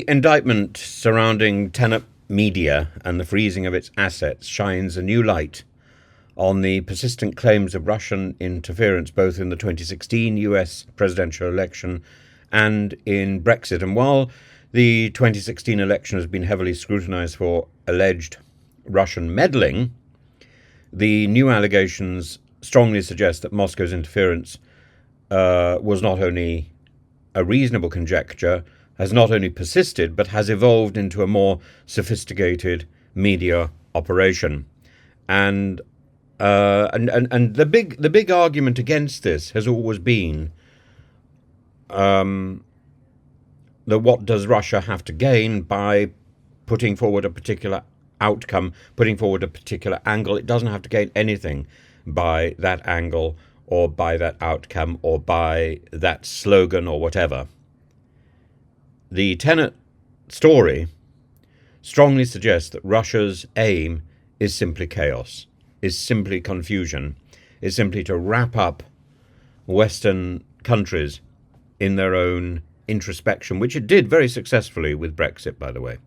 The indictment surrounding Tenet Media and the freezing of its assets shines a new light on the persistent claims of Russian interference both in the 2016 US presidential election and in Brexit. And while the 2016 election has been heavily scrutinized for alleged Russian meddling, the new allegations strongly suggest that Moscow's interference was not only a reasonable conjecture, has not only persisted, but has evolved into a more sophisticated media operation. And the big argument against this has always been that what does Russia have to gain by putting forward a particular outcome, putting forward a particular angle? It doesn't have to gain anything by that angle or by that outcome or by that slogan or whatever. The Tenet story strongly suggests that Russia's aim is simply chaos, is simply confusion, is simply to wrap up Western countries in their own introspection, which it did very successfully with Brexit, by the way.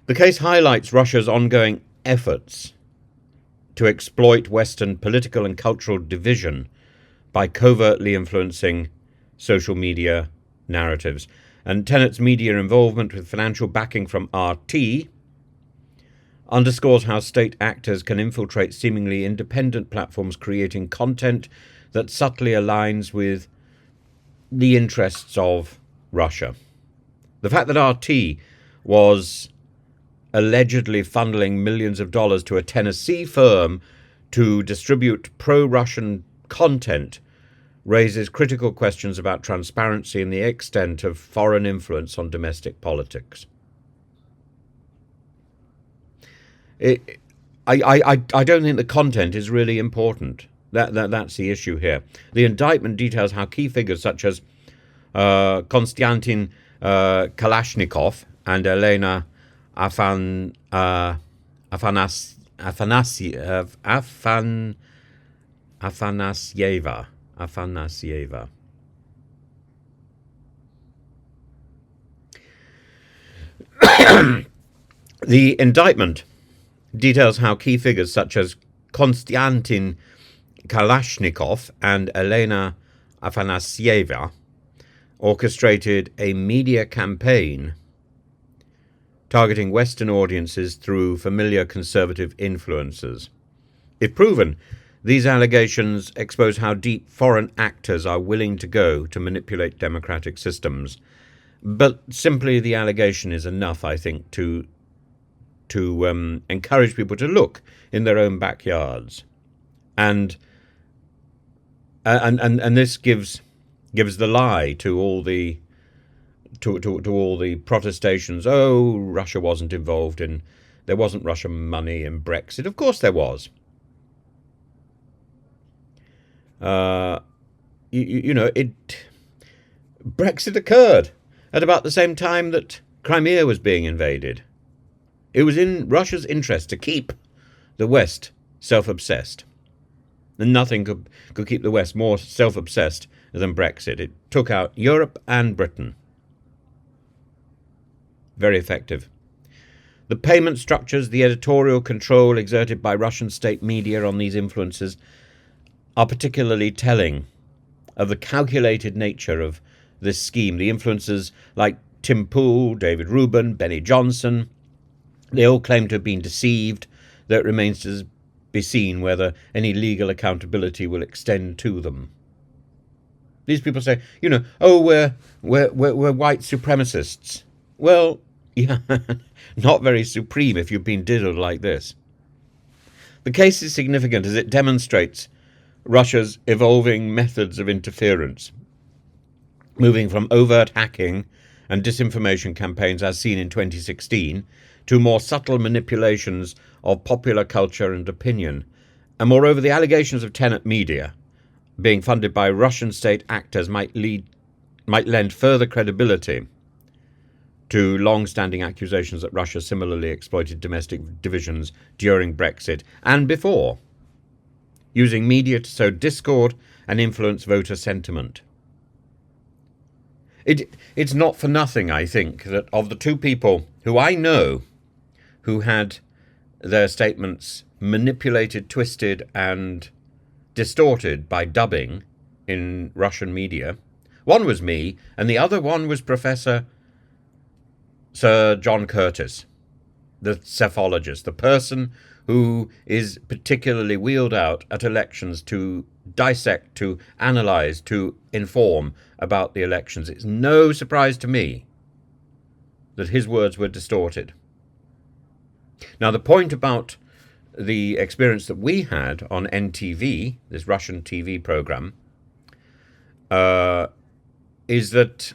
The case highlights Russia's ongoing efforts to exploit Western political and cultural division by covertly influencing social media narratives. And Tenet's media involvement with financial backing from RT underscores how state actors can infiltrate seemingly independent platforms, creating content that subtly aligns with the interests of Russia. The fact that RT was allegedly funneling millions of dollars to a Tennessee firm to distribute pro-Russian content raises critical questions about transparency and the extent of foreign influence on domestic politics. I don't think the content is really important. That's the issue here. The indictment details how key figures such as Konstantin Kalashnikov and Elena Afanasieva The indictment details how key figures such as Konstantin Kalashnikov and Elena Afanasieva orchestrated a media campaign targeting Western audiences through familiar conservative influences. If proven, these allegations expose how deep foreign actors are willing to go to manipulate democratic systems. But simply the allegation is enough, I think, to encourage people to look in their own backyards, and this gives the lie to all the all the protestations. Oh, Russia wasn't involved in, there wasn't Russian money in Brexit. Of course there was. Brexit occurred at about the same time that Crimea was being invaded. It was in Russia's interest to keep the West self-obsessed. And nothing could keep the West more self-obsessed than Brexit. It took out Europe and Britain. Very effective. The payment structures, the editorial control exerted by Russian state media on these influences are particularly telling of the calculated nature of this scheme. The influencers like Tim Pool, David Rubin, Benny Johnson, they all claim to have been deceived, though it remains to be seen whether any legal accountability will extend to them. These people say, oh, we're white supremacists. Well, yeah, not very supreme if you've been diddled like this. The case is significant as it demonstrates Russia's evolving methods of interference, moving from overt hacking and disinformation campaigns as seen in 2016 to more subtle manipulations of popular culture and opinion. And moreover, the allegations of Tenet Media being funded by Russian state actors might lend further credibility to long-standing accusations that Russia similarly exploited domestic divisions during Brexit and before, using media to sow discord and influence voter sentiment. It's not for nothing, I think, that of the two people who I know who had their statements manipulated, twisted, and distorted by dubbing in Russian media, one was me, and the other one was Professor Sir John Curtis, the psephologist, the person who is particularly wheeled out at elections to dissect, to analyse, to inform about the elections. It's no surprise to me that his words were distorted. Now, the point about the experience that we had on NTV, this Russian TV program, is that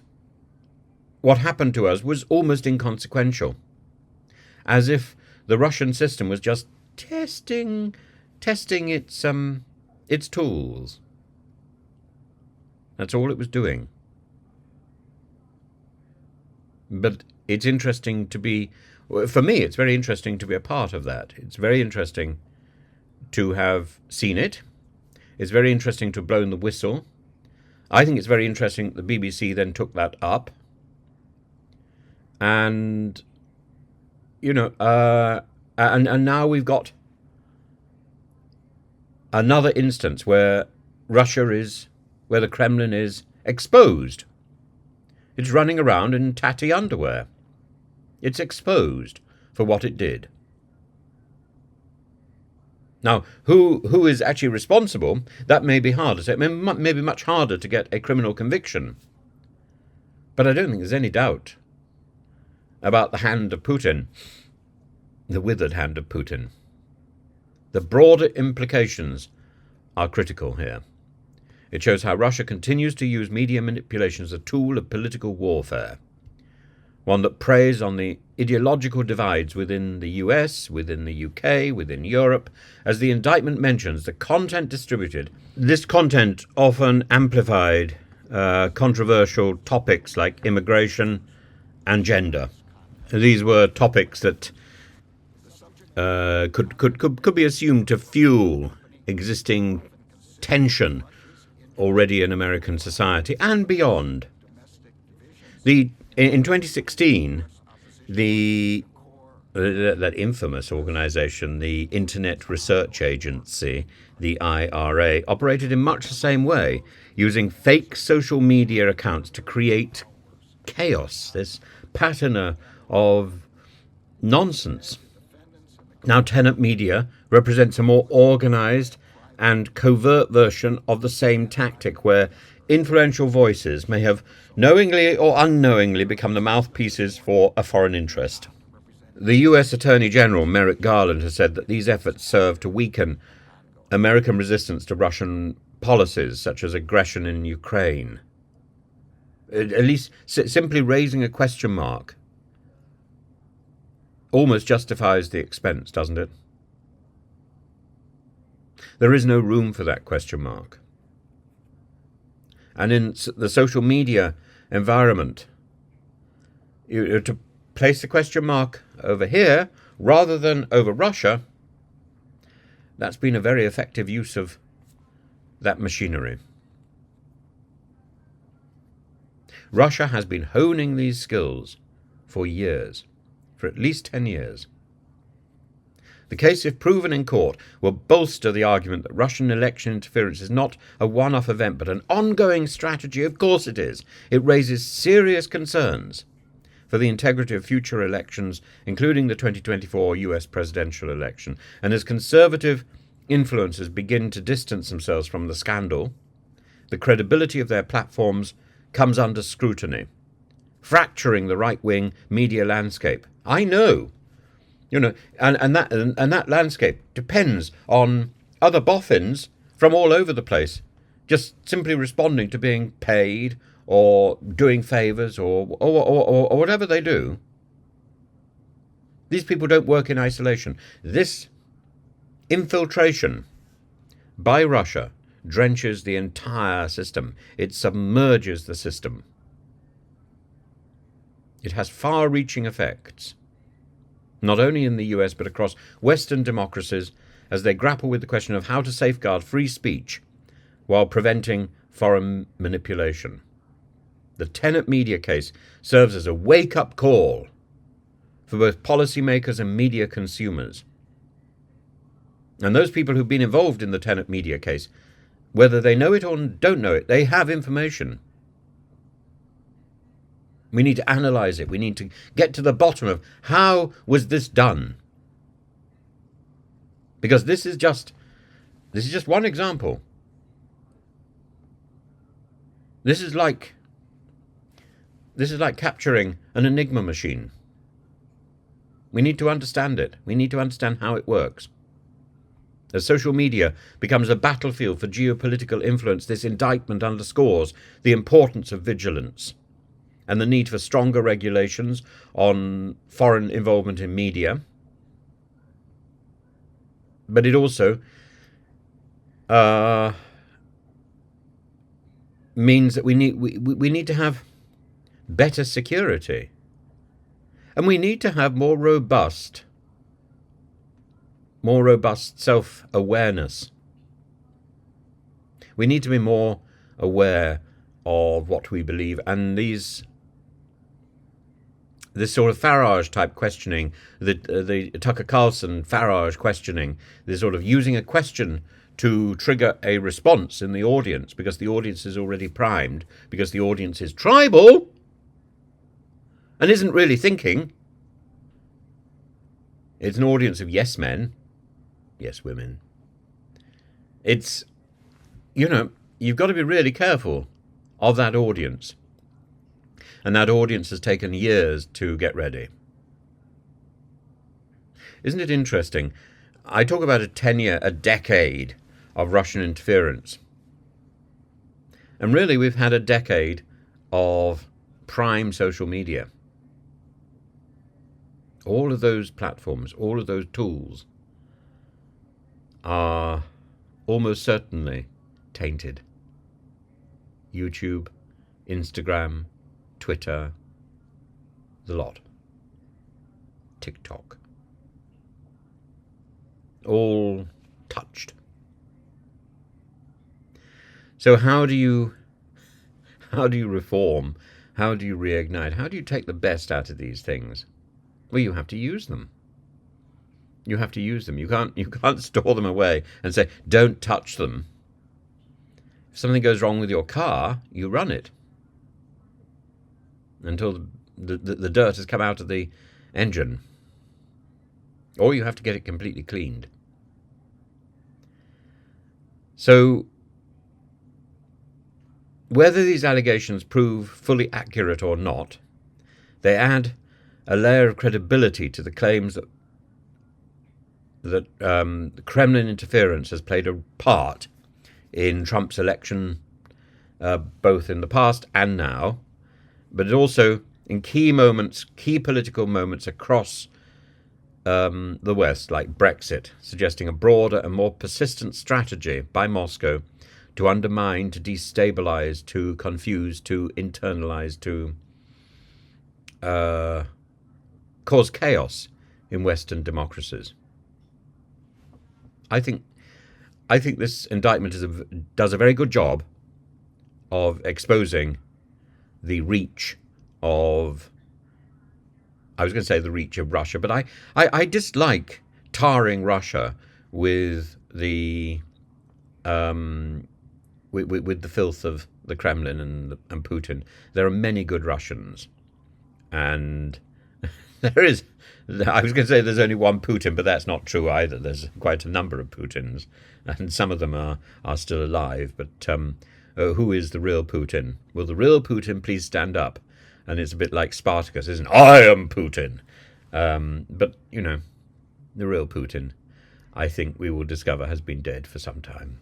what happened to us was almost inconsequential, as if the Russian system was just testing its tools. That's all it was doing. But it's interesting to be, for me, it's very interesting to be a part of that. It's very interesting to have seen it. It's very interesting to have blown the whistle. I think it's very interesting that the BBC then took that up. And, and now we've got another instance where where the Kremlin is exposed. It's running around in tatty underwear. It's exposed for what it did. Now, who is actually responsible, that may be hard to say. It may be much harder to get a criminal conviction. But I don't think there's any doubt about the hand of Putin, the withered hand of Putin. The broader implications are critical here. It shows how Russia continues to use media manipulation as a tool of political warfare, one that preys on the ideological divides within the US, within the UK, within Europe. As the indictment mentions, the content distributed, this content often amplified controversial topics like immigration and gender. These were topics that could be assumed to fuel existing tension already in American society and beyond. In 2016, that infamous organization, the Internet Research Agency, the IRA, operated in much the same way, using fake social media accounts to create chaos, this pattern of nonsense. Now, Tenet Media represents a more organized and covert version of the same tactic, where influential voices may have knowingly or unknowingly become the mouthpieces for a foreign interest. The US Attorney General Merrick Garland has said that these efforts serve to weaken American resistance to Russian policies such as aggression in Ukraine. At least simply raising a question mark almost justifies the expense, doesn't it? There is no room for that question mark. And in the social media environment, to place the question mark over here rather than over Russia, that's been a very effective use of that machinery. Russia has been honing these skills for years, for at least 10 years. The case, if proven in court, will bolster the argument that Russian election interference is not a one-off event, but an ongoing strategy. Of course it is. It raises serious concerns for the integrity of future elections, including the 2024 US presidential election. And as conservative influencers begin to distance themselves from the scandal, the credibility of their platforms comes under scrutiny, fracturing the right-wing media landscape. I know. And that landscape depends on other boffins from all over the place, just simply responding to being paid or doing favours or whatever they do. These people don't work in isolation. This infiltration by Russia drenches the entire system. It submerges the system. It has far-reaching effects, not only in the US but across Western democracies, as they grapple with the question of how to safeguard free speech while preventing foreign manipulation. The Tenet media case serves as a wake-up call for both policymakers and media consumers. And those people who've been involved in the Tenet media case, whether they know it or don't know it, they have information. We need to analyze it. We need to get to the bottom of how was this done. Because this is just one example. This is like capturing an Enigma machine. We need to understand it. We need to understand how it works. As social media becomes a battlefield for geopolitical influence, this indictment underscores the importance of vigilance and the need for stronger regulations on foreign involvement in media. But it also means that we need to have better security, and we need to have more robust self-awareness. We need to be more aware of what we believe, and this sort of Farage type questioning, the Tucker Carlson Farage questioning, this sort of using a question to trigger a response in the audience because the audience is already primed, because the audience is tribal and isn't really thinking. It's an audience of yes men, yes women. It's, you've got to be really careful of that audience. And that audience has taken years to get ready. Isn't it interesting? I talk about a decade of Russian interference. And really we've had a decade of prime social media. All of those platforms, all of those tools are almost certainly tainted. YouTube, Instagram, Twitter, the lot. TikTok. All touched. So how do you reform? How do you reignite? How do you take the best out of these things? Well, you have to use them. You have to use them. You can't store them away and say, don't touch them. If something goes wrong with your car, you run it until the dirt has come out of the engine. Or you have to get it completely cleaned. So, whether these allegations prove fully accurate or not, they add a layer of credibility to the claims that Kremlin interference has played a part in Trump's election, both in the past and now, but also in key political moments across the West, like Brexit, suggesting a broader and more persistent strategy by Moscow to undermine, to destabilize, to confuse, to internalize, to cause chaos in Western democracies. I think this indictment does a very good job of exposing the reach of, I was going to say the reach of Russia, but I dislike tarring Russia with the with the filth of the Kremlin and Putin. There are many good Russians, and there is. I was going to say there's only one Putin, but that's not true either. There's quite a number of Putins, and some of them are still alive. But who is the real Putin? Will the real Putin please stand up? And it's a bit like Spartacus, isn't it? I am Putin. But, the real Putin, I think we will discover, has been dead for some time.